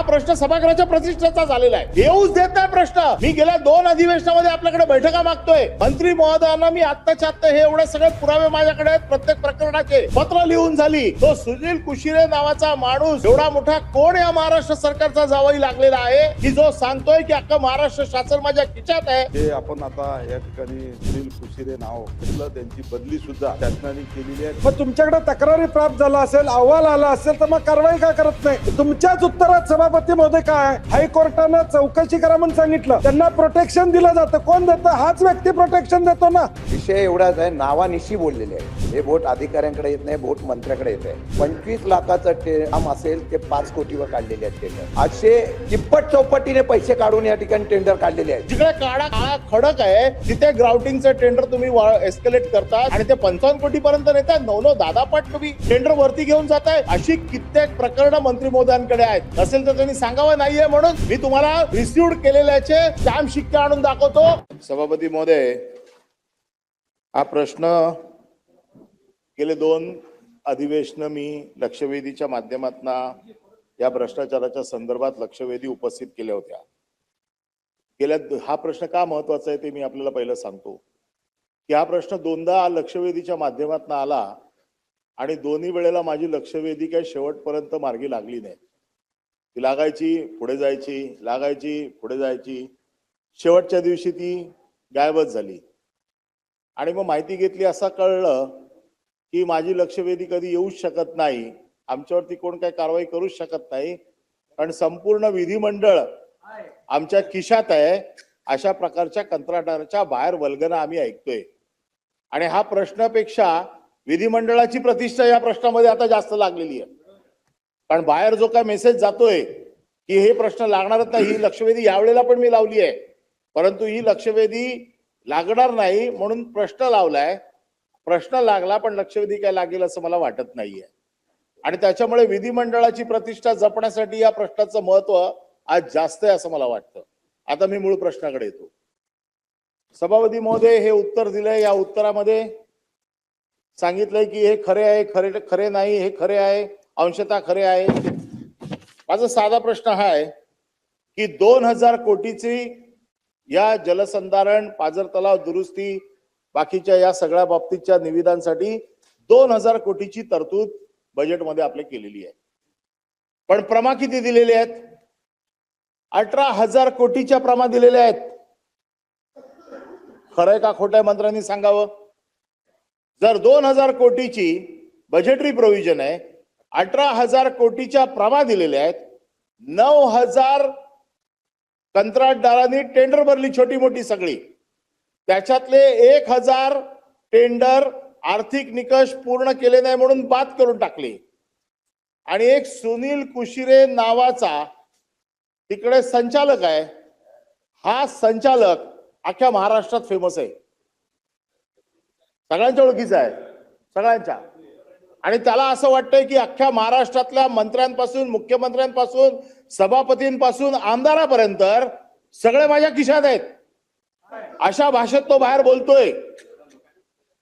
प्रश्न सभागृहाच्या प्रतिष्ठेचा झालेला आहे, येऊच देत नाही प्रश्न। मी गेल्या 2 अधिवेशनामध्ये आपल्याकडे बैठका मागतोय, मंत्री महोदयांना मी आत्ताच्या आत्ता हे एवढे सगळे पुरावे माझ्याकडे आहेत, प्रत्येक प्रकरणाचे पत्र लिहून झाली। तो सुनील कुशिरे नावाचा माणूस एवढा मोठा कोण या महाराष्ट्र सरकारचा जावई लागलेला आहे की जो सांगतोय की अख्खं महाराष्ट्र शासन माझ्या खिशात आहे। हे आपण आता या ठिकाणी सुनील कुशिरे नाव घेतलं, त्यांची बदली सुद्धा शासनाने केलेली आहे। मग तुमच्याकडे तक्रारी प्राप्त झाला असेल, अहवाल आला असेल तर मग कारवाई का करत नाही? तुमच्याच उत्तरात सभापती महोदय काय हायकोर्टानं चौकशी करा म्हणून सांगितलं, त्यांना प्रोटेक्शन दिलं जातं। कोण देतं? हाच व्यक्ती प्रोटेक्शन देतो ना। विषय एवढाच आहे, नावानिशी बोललेले आहे। हे वोट अधिकाऱ्यांकडे येत नाही, वोट मंत्र्याकडे येत आहे। 25 लाखाचं काम असेल ते 5 कोटीवर काढलेले आहेत टेंडर। असे तिप्पट चौपटीने पैसे काढून या ठिकाणी टेंडर काढलेले आहेत। जिकडे काळा खडक आहे तिथे ग्राउटिंगचं टेंडर तुम्ही एस्केलेट करतात आणि ते 55 कोटी पर्यंत नेतात। 9 दादा पट तुम्ही टेंडर वरती घेऊन जाताय। अशी कित्येक प्रकरण मंत्री महोदयांकडे आहेत, नसेल तर त्यांनी सांगावं नाहीये म्हणून मी तुम्हाला रिसिव्ड केलेल्याचे स्टॅम्प शिक्के आणून दाखवतो। सभापती महोदय, हा प्रश्न गेले 2 अधिवेशन मी लक्षवेधीच्या माध्यमातून या भ्रष्टाचाराच्या संदर्भात लक्षवेधी उपस्थित केल्या होत्या। हा प्रश्न का महत्वाचा आहे ते मी आपल्याला पहिलं सांगतो की हा प्रश्न 2दा लक्षवेधीच्या माध्यमातून आला आणि दोन्ही वेळेला माझी लक्षवेधी काही शेवटपर्यंत मार्गी लागली नाही। ती लागायची पुढे जायची, लागायची पुढे जायची, शेवटच्या दिवशी ती गायबच झाली। आणि मग माहिती घेतली, असं कळलं की माझी लक्षवेधी कधी येऊच शकत नाही, आमच्यावरती कोण काही कारवाई करूच शकत नाही, कारण संपूर्ण विधिमंडळ आमच्या खिशात आहे। अशा प्रकारच्या कंत्राटदाराच्या बाहेर वल्गना आम्ही ऐकतोय आणि हा प्रश्नापेक्षा विधिमंडळाची प्रतिष्ठा या प्रश्नामध्ये आता जास्त लागलेली आहे। कारण बाहेर जो काय मेसेज जातोय की हे प्रश्न लागणारच नाही, ही लक्षवेधी यावेळेला पण मी लावली आहे, परंतु ही लक्षवेधी लागणार नाही म्हणून प्रश्न लावलाय। प्रश्न लागला पण लक्षवेधी काय लागेल असं मला वाटत नाहीये आणि त्याच्यामुळे विधिमंडळाची प्रतिष्ठा जपण्यासाठी या प्रश्नाचं महत्व आज जास्त आहे असं मला वाटतं। आता मी मूळ प्रश्नाकडे येतो। सभापती महोदय, हे उत्तर दिलंय, या उत्तरामध्ये सांगितलंय की हे खरे आहे, खरे नाही, हे खरे आहे, अंशतः खरे आहे। माझा साधा प्रश्न हा आहे की 2000 कोटीची या जलसंधारण, पाझर तलाव दुरुस्ती, बाकीच्या या सगळ्या बाबतीच्या निविदांसाठी 2000 कोटीची तरतूद बजेटमध्ये आपले केलेली आहे, पण प्रमा किती दिलेले आहेत? 18,000 कोटीच्या प्रमा दिलेल्या आहेत। खरंय का खोटं आहे मंत्र्यांनी सांगावं? जर 2000 कोटीची बजेटरी प्रोव्हिजन आहे, 18,000 कोटीच्या प्रमा दिलेल्या आहेत, 9,000 कंत्राटदारांनी टेंडर भरली छोटी मोठी सगळी, त्याच्यातले 1,000 टेंडर आर्थिक निकष पूर्ण केले नाही म्हणून बाद करून टाकले आणि एक सुनील कुशिरे नावाचा तिकडे संचालक आहे। हा संचालक अख्ख्या महाराष्ट्रात फेमस आहे, सगळ्यांच्या ओळखीचा आहे, सगळ्यांच्या। आणि त्याला असं वाटतंय की अख्ख्या महाराष्ट्रातल्या मंत्र्यांपासून, मुख्यमंत्र्यांपासून, सभापतींपासून आमदारापर्यंत सगळे माझ्या खिशात आहेत, अशा भाषेत तो बाहेर बोलतोय।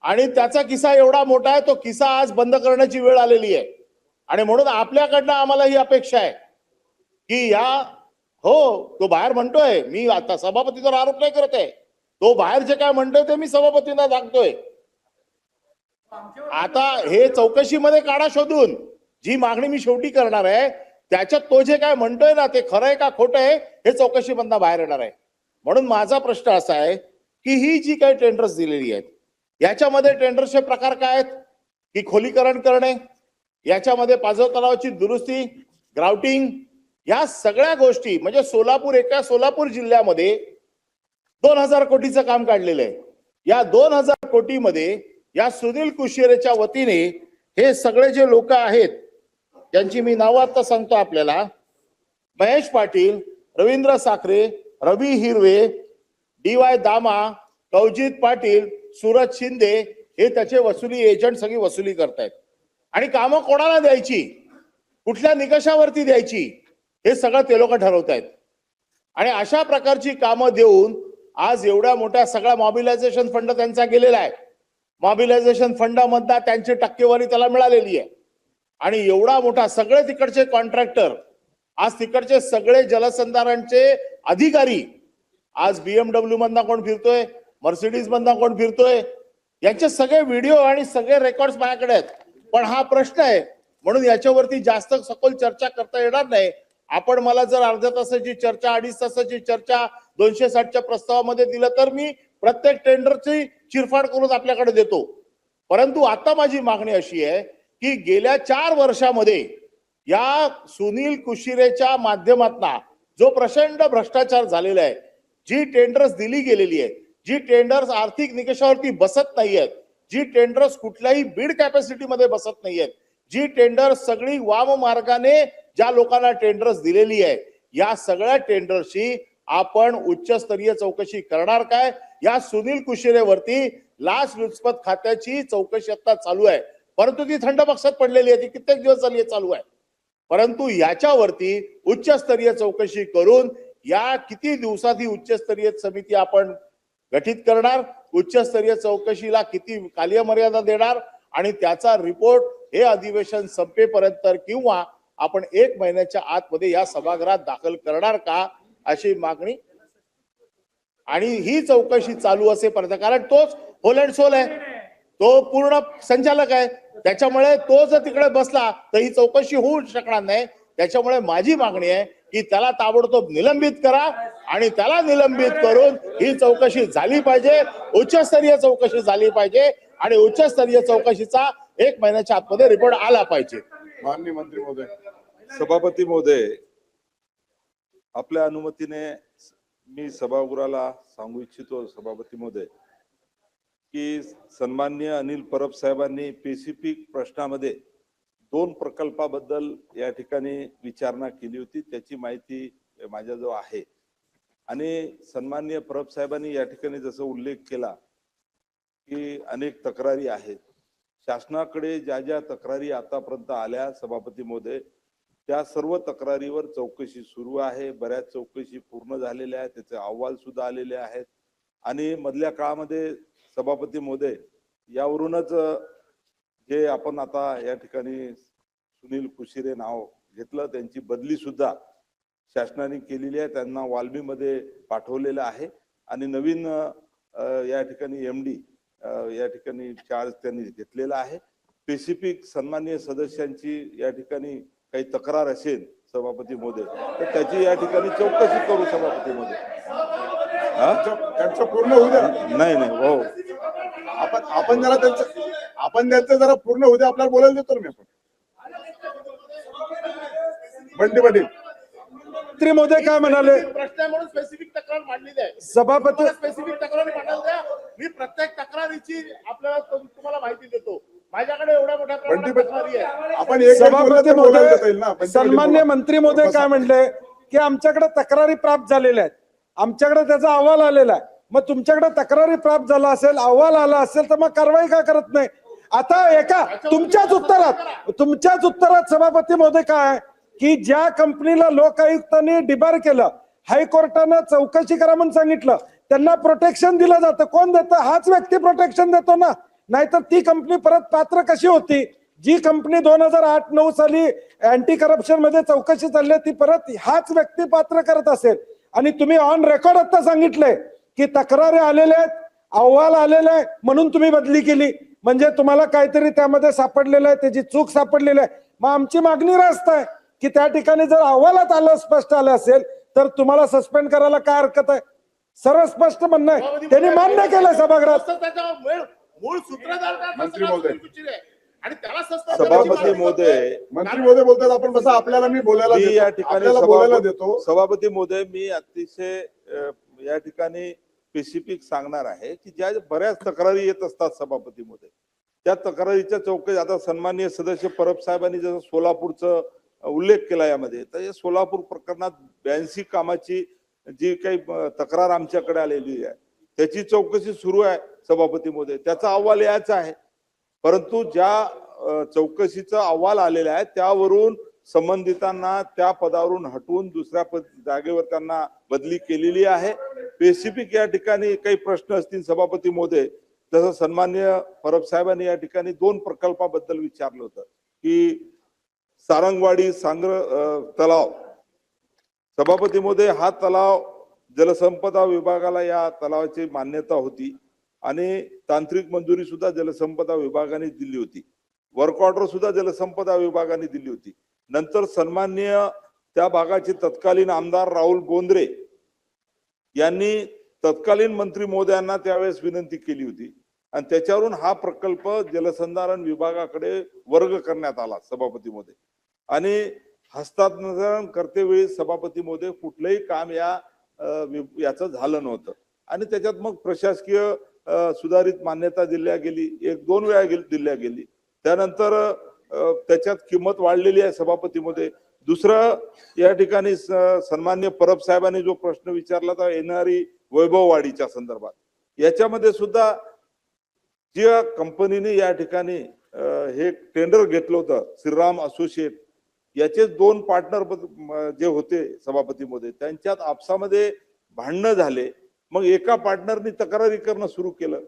आणि त्याचा किस्सा एवढा मोठा आहे, तो किस्सा आज बंद करण्याची वेळ आलेली आहे आणि म्हणून आपल्याकडनं आम्हाला ही अपेक्षा आहे की तो बाहेर म्हणतोय, मी आता सभापतीवर आरोप नाही करत आहे, तो बाहेर जे काय म्हणतोय ते मी सभापतींना सांगतोय। आता हे चौकशीमध्ये काढा शोधून, जी मागणी मी शेवटी करणार आहे त्याच्यात तो जे काय म्हणतोय ना ते खरं आहे का खोटं आहे हे चौकशीमधनं बाहेर येणार आहे। म्हणून माझा प्रश्न असा आहे की ही जी काही टेंडर्स दिलेली आहेत याच्यामध्ये टेंडरचे प्रकार काय आहेत की खोलीकरण करणे, याच्यामध्ये पाझर तलावाची दुरुस्ती, ग्राउटिंग, या सगळ्या गोष्टी म्हणजे सोलापूर जिल्ह्यामध्ये 2000 कोटीचं काम काढलेलं आहे। या 2000 कोटीमध्ये या सुनील कुशिरेच्या वतीने हे सगळे जे लोक आहेत ज्यांची मी नावं आता सांगतो आपल्याला, महेश पाटील, रवींद्र साखरे, रवी हिरवे, DY दामा, कवजित पाटील, सूरज शिंदे, हे त्याचे वसुली एजंट सगळी वसुली करतायत आणि कामं कोणाला द्यायची, कुठल्या निकषावरती द्यायची हे सगळं ते लोक ठरवतायत। आणि अशा प्रकारची कामं देऊन आज एवढ्या मोठ्या सगळा मॉबिलायझेशन फंड त्यांचा गेलेला आहे, मॉबिलायझेशन फंडामधनं त्यांची टक्केवारी त्याला मिळालेली आहे आणि एवढा मोठा सगळे तिकडचे कॉन्ट्रॅक्टर आज तिकडचे सगळे जलसंधारणचे अधिकारी आज BMW मधनं कोण फिरतोय, मर्सिडीज मधनं कोण फिरतोय, यांचे सगळे व्हिडिओ आणि सगळे रेकॉर्ड्स माझ्याकडे आहेत. पण हा प्रश्न आहे म्हणून याच्यावरती जास्त सखोल चर्चा करता येणार नाही. आपण मला जर अर्ध्या तासाची चर्चा, 2.5 तासाची चर्चा 260च्या प्रस्तावामध्ये दिलं तर मी प्रत्येक टेंडरची चिरफाड करून आपल्याकडे देतो. परंतु आता माझी मागणी अशी आहे की गेल्या 4 वर्षामध्ये या सुनील कुशिरेच्या माध्यमातून जो प्रचंड भ्रष्टाचार झालेला आहे, जी टेंडर्स दिली गेलेली आहे, जी टेंडर्स आर्थिक निकषावरती बसत नाहीयेत, जी टेंडर्स कुठल्याही बीड कॅपॅसिटी मध्ये बसत नाहीयेत, जी टेंडर्स सगळी वाम मार्गाने ज्या लोकांना टेंडर्स दिलेली आहे, या सगळ्या टेंडर्सची आपण उच्चस्तरीय चौकशी करणार काय? या सुनील कुशिरेवरती लाचलुचपत खात्याची चौकशी आता चालू आहे, परंतु ती थंड पक्षात पडलेली आहे, ती कित्येक दिवस झाली चालू आहे. परंतु याच्यावरती उच्चस्तरीय चौकशी करून या किती दिवसात ही उच्चस्तरीय समिती आपण गठीत करणार, उच्चस्तरीय चौकशीला किती कालमर्यादा देणार आणि त्याचा रिपोर्ट हे अधिवेशन संपेपर्यंत किंवा आपण 1 महिन्याच्या आतमध्ये या सभागृहात दाखल करणार का, अशी मागणी. आणि ही चौकशी चालू असेपर्यंत, कारण तोच होल अँड सोल आहे, तो पूर्ण संचालक आहे, त्याच्यामुळे तो जर तिकडे बसला तर ही चौकशी होऊ शकणार नाही. त्याच्यामुळे माझी मागणी आहे की त्याला ताबडतोब निलंबित करा आणि त्याला निलंबित करून ही चौकशी झाली पाहिजे, उच्चस्तरीय चौकशी झाली पाहिजे आणि उच्चस्तरीय चौकशीचा 1 महिन्याच्या आतमध्ये रिपोर्ट आला पाहिजे. माननीय मंत्री महोदय, सभापती महोदय, आपल्या अनुमतीने मी सभागृहाला सांगू इच्छितो सभापती महोदय की सन्माननीय अनिल परब साहेबांनी पेसिफिक प्रश्नामध्ये 2 प्रकल्पाबद्दल या ठिकाणी विचारणा केली होती, त्याची माहिती माझ्याजवळ आहे. आणि सन्माननीय परब साहेबांनी या ठिकाणी जसं उल्लेख केला की अनेक तक्रारी आहेत, शासनाकडे ज्या ज्या तक्रारी आतापर्यंत आल्या सभापती महोदय, त्या सर्व तक्रारीवर चौकशी सुरू आहे. बऱ्याच चौकशी पूर्ण झालेल्या आहेत, त्याचे अहवाल सुद्धा आलेले आहेत. आणि मधल्या काळामध्ये सभापती महोदय, यावरूनच जे आपण आता या ठिकाणी सुनील कुशिरे नाव घेतलं, त्यांची बदली सुद्धा शासनाने केलेली आहे, त्यांना वाल्मीमध्ये पाठवलेलं आहे आणि नवीन या ठिकाणी MD या ठिकाणी चार्ज त्यांनी घेतलेला आहे. स्पेसिफिक सन्माननीय सदस्यांची या ठिकाणी काही तक्रार असेल सभापती महोदय तर त्याची या ठिकाणी चौकशी करू सभापती महोदय. त्यांचं पूर्ण होऊ द्या. नाही नाही हो, आपण जरा त्यांचं जरा पूर्ण होऊ द्या, आपल्याला बोलायला देतो ना मी. आपण बंटी पाटील मंत्री महोदय काय म्हणाले? प्रश्न आहे म्हणून स्पेसिफिक तक्रार मांडलेली आहे. सभापती स्पेसिफिक तक्रारी मांडायला द्या. मी प्रत्येक तक्रारीची आपल्याला तुम्हाला माहिती देतो. माझ्याकडे एवढ्या मोठ्या प्रमाणात तक्रारी आहे. आपण एक सभापती महोदय, सन्मान्य मंत्री महोदय काय म्हणले की आमच्याकडे तक्रारी प्राप्त झालेल्या आहेत, आमच्याकडे त्याचा अहवाल आलेला आहे. मग तुमच्याकडे तक्रारी प्राप्त झाला असेल, अहवाल आला असेल तर मग कारवाई का करत नाही? आता एका तुमच्याच उत्तरात सभापती महोदय काय की ज्या कंपनीला लोकायुक्तांनी डिबार केलं, हायकोर्टानं चौकशी करा म्हणून सांगितलं, त्यांना प्रोटेक्शन दिलं जातं. कोण देतं? हाच व्यक्ती प्रोटेक्शन देतो ना, नाहीतर ती कंपनी परत पात्र कशी होती? जी कंपनी 2008-9 साली अँटी करप्शन मध्ये चौकशी चालली ती परत हाच व्यक्ती पात्र करत असेल. आणि तुम्ही ऑन रेकॉर्ड आता सांगितलंय की तक्रारी आलेल्या आहेत, अहवाल आलेला आहे म्हणून तुम्ही बदली केली, म्हणजे तुम्हाला काहीतरी त्यामध्ये सापडलेलं आहे, त्याची चूक सापडलेली आहे. मग आमची मागणी रास्त आहे की त्या ठिकाणी जर अहवालात आलं, स्पष्ट आलं असेल तर तुम्हाला सस्पेंड करायला काय हरकत आहे? सरळ स्पष्ट म्हणणं आहे, त्यांनी मान्य केलं सभागृहात. मूळ सूत्रधार मंत्री महोदय. आणि त्याला सभापती महोदय, मंत्री महोदय बोलतात, आपण बसा, आपल्याला मी बोलायला मी या देतो. ठिकाणी आपल्याला बोलायला देतो. सभापती महोदय, मी अतिशय या ठिकाणी स्पेसिफिक सांगणार आहे की ज्या बऱ्याच तक्रारी येत असतात सभापती महोदय, त्या तक्रारीच्या चौकशी आता सन्माननीय सदस्य परब साहेबांनी जसं सोलापूरचं उल्लेख केला यामध्ये, तर या सोलापूर प्रकरणात 82 कामाची जी काही तक्रार आमच्याकडे आलेली आहे त्याची चौकशी सुरू आहे सभापती महोदय, त्याचा अहवाल यायचा आहे. परंतु ज्या चौकशीचा अहवाल आलेला आहे त्यावरून संबंधितांना त्या पदावरून हटवून दुसऱ्या जागेवर त्यांना बदली केलेली आहे. स्पेसिफिक या ठिकाणी काही प्रश्न असतील सभापती महोदय, जसं सन्मान्य परब साहेबांनी या ठिकाणी 2 प्रकल्पाबद्दल विचारलं होतं की सारंगवाडी सांग्र तलाव सभापती महोदय, हा तलाव जलसंपदा विभागाला या तलावाची मान्यता होती आणि तांत्रिक मंजुरी सुद्धा जलसंपदा विभागाने दिली होती. वर्क ऑर्डर सुद्धा जलसंपदा विभागाने दिली होती. नंतर सन्माननीय त्या भागाचे तत्कालीन आमदार राहुल बोंद्रे यांनी तत्कालीन मंत्री महोदयांना त्यावेळेस विनंती केली होती आणि त्याच्यावरून हा प्रकल्प जलसंधारण विभागाकडे वर्ग करण्यात आला सभापती महोदय. आणि हस्तांतरण करतेवेळी सभापती महोदय कुठलंही काम याचं झालं नव्हतं आणि त्याच्यात मग प्रशासकीय सुधारित मान्यता दिल्या गेली, 1-2 वेळा दिल्या गेली. त्यानंतर त्याच्यात किंमत वाढलेली आहे सभापती महोदय. दुसरं, या ठिकाणी सन्मान्य परब साहेबांनी जो प्रश्न विचारला होता येणारी वैभववाढीच्या संदर्भात, याच्यामध्ये सुद्धा ज्या कंपनीने या ठिकाणी हे टेंडर घेतलं होतं श्रीराम असोसिएट, याचे 2 पार्टनर जे होते सभापती महोदय, त्यांच्यात आपसामध्ये भांडणं झाले. मग एका पार्टनरनी तक्रारी करणं सुरू केलं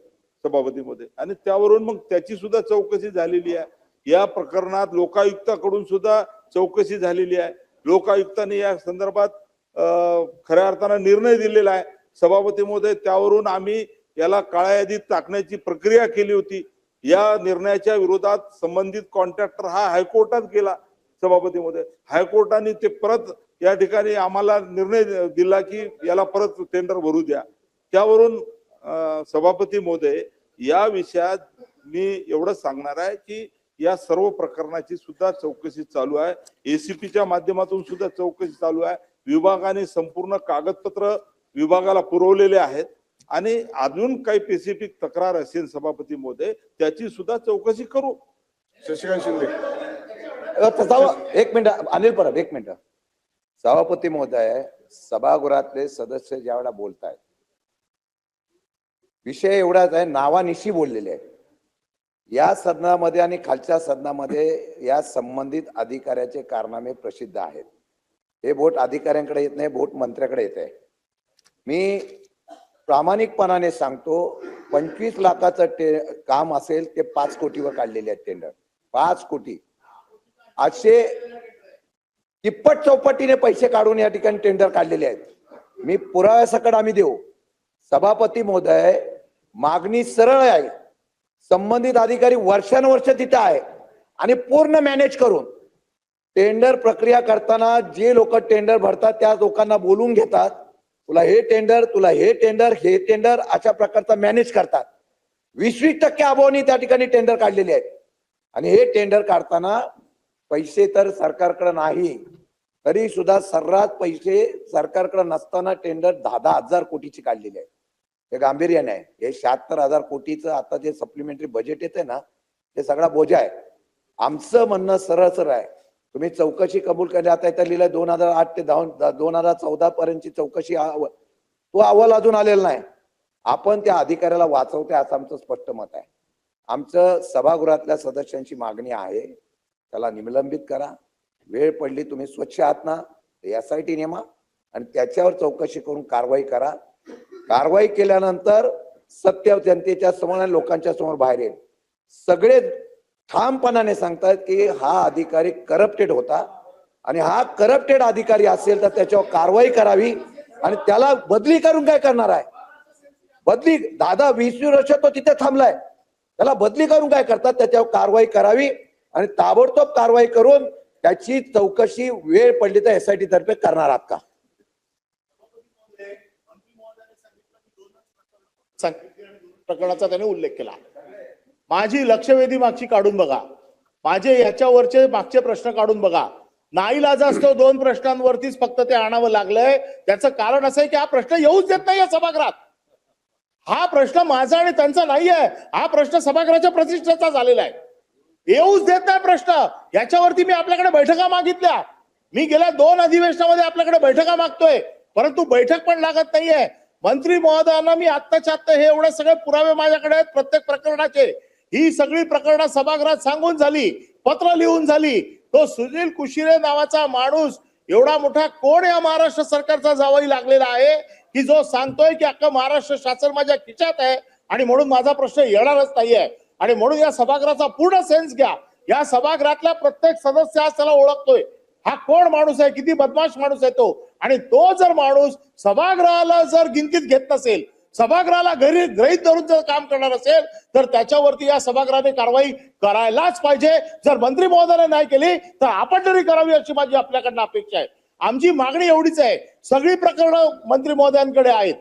सभापती महोदय आणि त्यावरून मग त्याची सुद्धा चौकशी झालेली आहे. या प्रकरणात लोकायुक्ताकडून सुद्धा चौकशी झालेली आहे. लोकायुक्ताने या संदर्भात खऱ्या अर्थानं निर्णय दिलेला आहे सभापती महोदय. त्यावरून आम्ही याला काळ्या यादीत टाकण्याची प्रक्रिया केली होती. या निर्णयाच्या विरोधात संबंधित कॉन्ट्रॅक्टर हा हायकोर्टात गेला सभापती महोदय. हायकोर्टाने ते परत या ठिकाणी आम्हाला निर्णय दिला की याला परत टेंडर भरू द्या. त्यावरून सभापती महोदय, या विषयात मी एवढं सांगणार आहे की या सर्व प्रकरणाची सुद्धा चौकशी चालू आहे. एसीपीच्या माध्यमातून सुद्धा चौकशी चालू आहे. विभागाने संपूर्ण कागदपत्र विभागाला पुरवलेले आहेत आणि अजून काही स्पेसिफिक तक्रार असेल सभापती महोदय, त्याची सुद्धा चौकशी करू. शशिकांत शिंदे. एक मिनिट अनिल परब, एक मिनिट. सभापती महोदय, सभागृहातले सदस्य ज्यावेळेला बोलतायत, विषय एवढाच आहे, नावानिशी बोललेले आहे. या सदनामध्ये आणि खालच्या सदनामध्ये या संबंधित अधिकाऱ्याचे कारनामे प्रसिद्ध आहेत. हे बोट अधिकाऱ्यांकडे येत नाही, बोट मंत्र्याकडे येत आहे. मी प्रामाणिकपणाने सांगतो, 25 लाखाचं काम असेल ते 5 कोटीवर काढलेले आहेत टेंडर. 5 कोटी असे तिप्पट चौपटीने पैसे काढून या ठिकाणी टेंडर काढलेले आहेत. मी पुराव्यासकट आम्ही देऊ. सभापती महोदय, मागणी सरळ आहे. संबंधित अधिकारी वर्षानुवर्ष तिथे आहे आणि पूर्ण मॅनेज करून टेंडर प्रक्रिया करताना जे लोक टेंडर भरतात त्या लोकांना बोलून घेतात. तुला हे टेंडर, तुला हे टेंडर, हे टेंडर, अशा प्रकारचा मॅनेज करतात. 20% अभावाने त्या ठिकाणी टेंडर काढलेले आहेत आणि हे टेंडर काढताना पैसे तर सरकारकडे नाही, तरी सुद्धा सर्रास पैसे सरकारकडे नसताना टेंडर 10,000 कोटीची काढलेली आहे. हे गांभीर्याने आहे. हे 76,000 कोटीचं आता जे सप्लिमेंटरी बजेट येते ना, ते सगळा बोजा आहे. आमचं म्हणणं सरळ आहे, तुम्ही चौकशी कबूल केली. आता इथं लिहिलंय 2008 ते 2014 पर्यंतची चौकशी, तो अहवाल अजून आलेला नाही. आपण त्या अधिकाऱ्याला वाचवते असं आमचं स्पष्ट मत आहे. आमचं सभागृहातल्या सदस्यांची मागणी आहे, त्याला निलंबित करा. वेळ पडली, तुम्ही स्वच्छ आहात ना, SIT नेमा आणि त्याच्यावर चौकशी करून कारवाई करा. कारवाई केल्यानंतर सत्य जनतेच्या समोर आणि लोकांच्या समोर बाहेर येईल. सगळे ठामपणाने सांगतात की हा अधिकारी करप्टेड होता आणि हा करप्टेड अधिकारी असेल तर त्याच्यावर कारवाई करावी आणि त्याला बदली करून काय करणार आहे? बदली 10-20 वर्ष तो तिथे थांबलाय, त्याला बदली करून काय करतात? त्याच्यावर कारवाई करावी आणि ताबडतोब कारवाई करून त्याची चौकशी वेळ पडली तर SIT तर्फे करणार आहात का? प्रकरणाचा त्याने उल्लेख केला. माझी लक्षवेधी मागची काढून बघा, माझे याच्यावरचे मागचे प्रश्न काढून बघा. नाईलाजास्तव 2 प्रश्नांवरतीच फक्त ते आणावं लागलंय. त्याचं कारण असं आहे की हा प्रश्न येऊच देत नाही या सभागृहात. हा प्रश्न माझा आणि त्यांचा नाहीये, हा प्रश्न सभागृहाच्या प्रतिष्ठेचा झालेला आहे. येऊच देत नाही प्रश्न. याच्यावरती मी आपल्याकडे बैठका मागितल्या. मी गेल्या 2 अधिवेशनामध्ये आपल्याकडे बैठका मागतोय, परंतु बैठक पण लागत नाहीये. मंत्री महोदयांना मी आत्ताच्या आत्ता हे एवढे सगळे पुरावे माझ्याकडे आहेत प्रत्येक प्रकरणाचे. ही सगळी प्रकरणं सभागृहात सांगून झाली, पत्र लिहून झाली. तो सुनील कुशिरे नावाचा माणूस एवढा मोठा कोण या महाराष्ट्र सरकारचा जावई लागलेला आहे की जो सांगतोय की अख्खं महाराष्ट्र शासन माझ्या खिशात आहे आणि म्हणून माझा प्रश्न येणारच नाहीये. आणि म्हणून या सभागृहाचा पूर्ण सेन्स घ्या. या सभागृहातला प्रत्येक सदस्य आज त्याला ओळखतोय. हा कोण माणूस आहे, किती बदमाश माणूस आहे तो. आणि तो जर माणूस सभागृहाला जर गिनतीत घेत नसेल, सभागृहाला गृहीत धरून जर काम करणार असेल, तर त्याच्यावरती या सभागृहाने कारवाई करायलाच पाहिजे. जर मंत्री महोदयाने नाही केली तर आपण तरी करावी अशी माझी आपल्याकडनं अपेक्षा आहे. आमची मागणी एवढीच आहे, सगळी प्रकरणं मंत्री महोदयांकडे आहेत.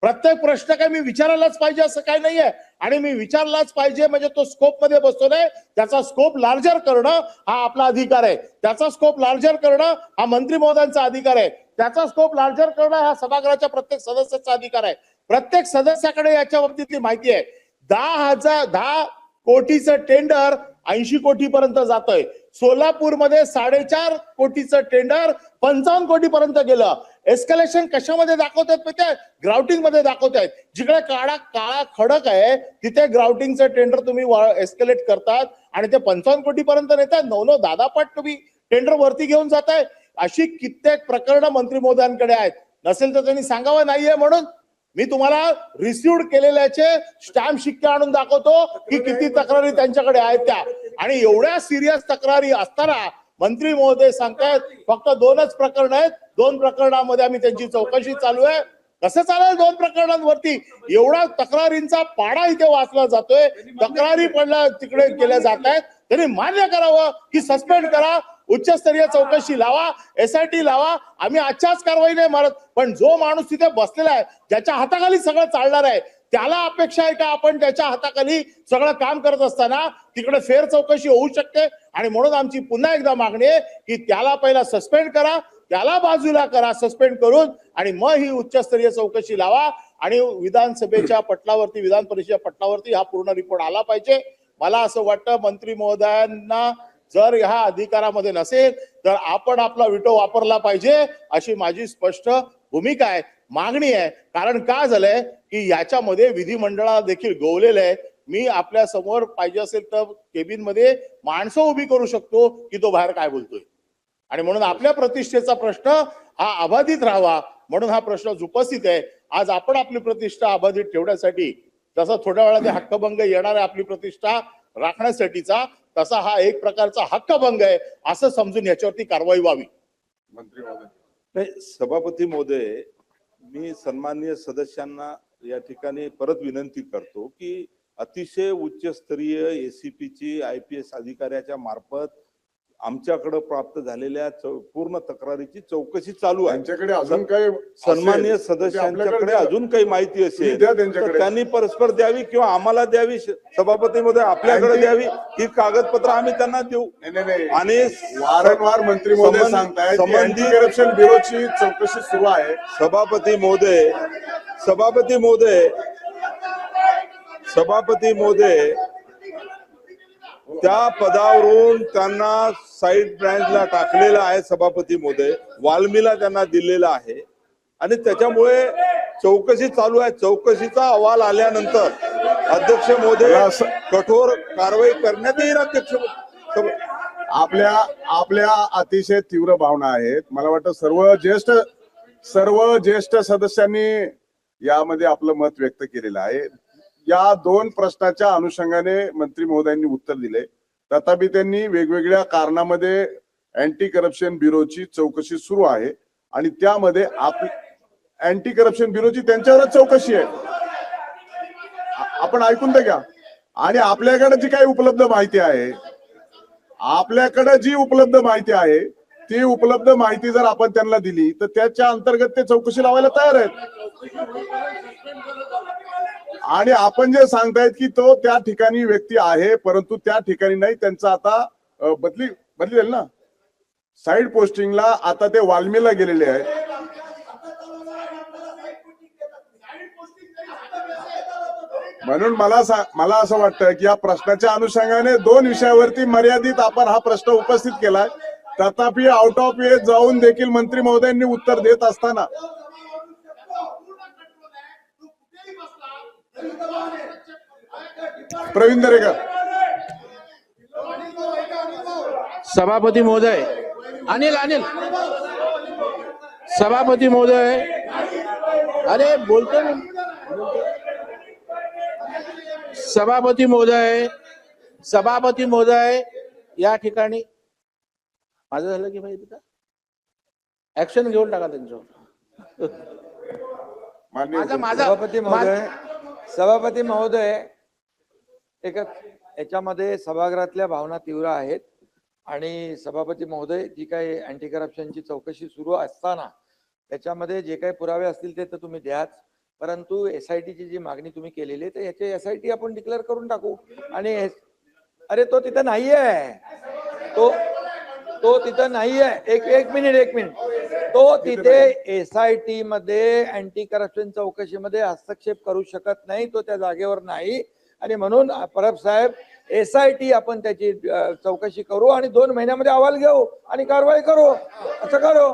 प्रत्येक प्रश्न काय मी विचारायलाच पाहिजे असं काही नाहीये. आणि मी विचारलाच पाहिजे म्हणजे तो स्कोप मध्ये बसतो नाही, त्याचा स्कोप लार्जर करणं हा आपला अधिकार आहे. त्याचा स्कोप लार्जर करणं हा मंत्री महोदयांचा अधिकार आहे. त्याचा स्कोप लार्जर करणं हा सभागृहाच्या प्रत्येक सदस्याचा अधिकार आहे. प्रत्येक सदस्याकडे याच्या बाबतीतली माहिती आहे. 10 कोटीचं टेंडर 80 कोटीपर्यंत जातोय. सोलापूरमध्ये 4.5 कोटीचं टेंडर 55 कोटीपर्यंत गेलं. एस्केलेशन कशामध्ये दाखवतात माहितीये? ग्राउटिंग मध्ये दाखवतायत. जिकडे काळा खडक आहे तिथे ग्राउटिंगचं टेंडर तुम्ही एस्केलेट करतात आणि ते 55 कोटीपर्यंत नेतात. 9 10 पट तुम्ही टेंडर वरती घेऊन जाताय. अशी कित्येक प्रकरणं मंत्री महोदयांकडे आहेत. नसेल तर त्यांनी सांगावं नाहीये म्हणून. मी तुम्हाला रिसिव्ड केलेल्याचे स्टॅम्प शिक्के आणून दाखवतो की किती तक्रारी त्यांच्याकडे आहेत त्या. आणि एवढ्या सिरियस तक्रारी असताना मंत्री महोदय सांगतायत फक्त 2च प्रकरण आहेत, 2 प्रकरणामध्ये आम्ही त्यांची चौकशी चालू आहे. कसं चालेल 2 प्रकरणांवरती? एवढा तक्रारींचा पाडा इथे वाचला जातोय, तक्रारी पडल्या तिकडे केल्या जात आहेत. त्यांनी मान्य करावं की सस्पेंड करा, उच्चस्तरीय चौकशी लावा, SIT लावा. आम्ही आजच्याच कारवाई नाही मारत, पण जो माणूस तिथे बसलेला आहे, ज्याच्या हाताखाली सगळं चालणार आहे, त्याला अपेक्षा आहे का आपण त्याच्या हाताखाली सगळं काम करत असताना तिकडे फेर चौकशी होऊ शकते. आणि म्हणून आमची पुन्हा एकदा मागणी आहे की त्याला पहिला सस्पेंड करा, त्याला बाजूला करा सस्पेंड करून, आणि मग ही उच्चस्तरीय चौकशी लावा. आणि विधानसभेच्या पटलावरती, विधान परिषदेच्या पटलावरती हा पूर्ण रिपोर्ट आला पाहिजे. मला असं वाटतं मंत्री महोदयांना जर ह्या अधिकारामध्ये नसेल तर आपण आपला विटो वापरला पाहिजे अशी माझी स्पष्ट भूमिका आहे, मागणी आहे. कारण का झालंय की याच्यामध्ये विधिमंडळाला देखील गोवलेलं आहे. मी आपल्या समोर पाहिजे असेल तर केबिन मध्ये माणसं उभी करू शकतो की तो बाहेर काय बोलतोय. आणि म्हणून आपल्या प्रतिष्ठेचा प्रश्न हा अबाधित राहावा म्हणून हा प्रश्न उपस्थित आहे. आज आपण आपली प्रतिष्ठा अबाधित ठेवण्यासाठी, जसा थोड्या वेळाने हक्कभंग येणार आहे आपली प्रतिष्ठा राखण्यासाठीचा, तसा हा एक प्रकारचा हक्कभंग आहे असं समजून याच्यावरती कारवाई व्हावी. मंत्री महोदय, नाही, सभापती महोदय, मी सन्माननीय सदस्यांना या ठिकाणी परत विनंती करतो की अतिशय उच्चस्तरीय ACP ची IPS अधिकाऱ्याच्या मार्फत आमच्याकडे प्राप्त झालेल्या पूर्ण तक्रारीची चौकशी चालू आहे. त्यांच्याकडे अजून काही सन्माननीय सदस्यांच्याकडे अजून काही माहिती असेल द्या तर त्यांच्याकडे. त्यांनी परस्पर द्यावी किंवा आम्हाला द्यावी. सभापती महोदय आपल्याकडे द्यावी ही कागदपत्र आम्ही त्यांना देऊ. नाही. आणि वारंवार मंत्री महोदय सांगतायत की अँटी करप्शन ब्युरोची चौकशी सुरू आहे. सभापती महोदय त्या पदावरून त्यांना साईड ब्रँचला टाकलेलं आहे. सभापती महोदय वाल्मीला त्यांना दिलेला आहे आणि त्याच्यामुळे चौकशी चालू आहे. चौकशीचा अहवाल आल्यानंतर अध्यक्ष महोदय कठोर कारवाई करण्यात येईल. अध्यक्ष आपल्या अतिशय तीव्र भावना आहेत. मला वाटतं सर्व ज्येष्ठ सदस्यांनी यामध्ये आपलं मत व्यक्त केलेलं आहे. या 2 प्रश्नाच्या अनुषंगाने मंत्री महोदयांनी उत्तर दिले. तथापि त्यांनी वेगवेगळ्या कारणामध्ये अँटी करप्शन ब्युरोची चौकशी सुरू आहे आणि त्यामध्ये अँटी करप्शन ब्युरोची त्यांच्यावरच चौकशी आहे. आपण ऐकून तर घ्या. आणि आपल्याकडे जी काही उपलब्ध माहिती आहे, ती उपलब्ध माहिती जर आपण त्यांना दिली तर त्याच्या अंतर्गत ते चौकशी लावायला तयार आहेत. आणि आपण जे सांगतायत की तो त्या ठिकाणी व्यक्ती आहे, परंतु त्या ठिकाणी नाही, त्यांचा आता बदली झाली ना, साईड पोस्टिंगला आता ते वाल्मीला गेलेले आहेत. म्हणून मला असं वाटतं की या प्रश्नाच्या अनुषंगाने 2 विषयावरती मर्यादित आपण हा प्रश्न उपस्थित केलाय. तथापि आउट ऑफ वे जाऊन देखील मंत्री महोदयांनी उत्तर देत असताना प्रवीण दरेकर. सभापती महोदय, अनिल सभापती महोदय, अरे बोलतो ना. सभापती महोदय, या ठिकाणी माझं झालं की माहिती का ऍक्शन घेऊन टाका त्यांच्यावर. माननीय माझा सभापती महोदय याच्यामध्ये सभागृहातल्या भावना तीव्र आहेत आणि सभापती महोदय जी काही अँटी करप्शनची चौकशी सुरू असताना त्याच्यामध्ये जे काही पुरावे असतील ते तर तुम्ही द्याच, परंतु SITची जी मागणी तुम्ही केलेली आहे तर याचे SIT आपण डिक्लेअर करून टाकू. आणि अरे तो तिथं नाहीये, तो तिथं नाहीये. एक मिनिट तो तिथे SIT मध्ये अँटी करप्शन चौकशीमध्ये हस्तक्षेप करू शकत नाही, तो त्या जागेवर नाही. आणि म्हणून परब साहेब SIT आपण त्याची चौकशी करू आणि 2 महिन्यामध्ये अहवाल घेऊ आणि कारवाई करू, असं करू.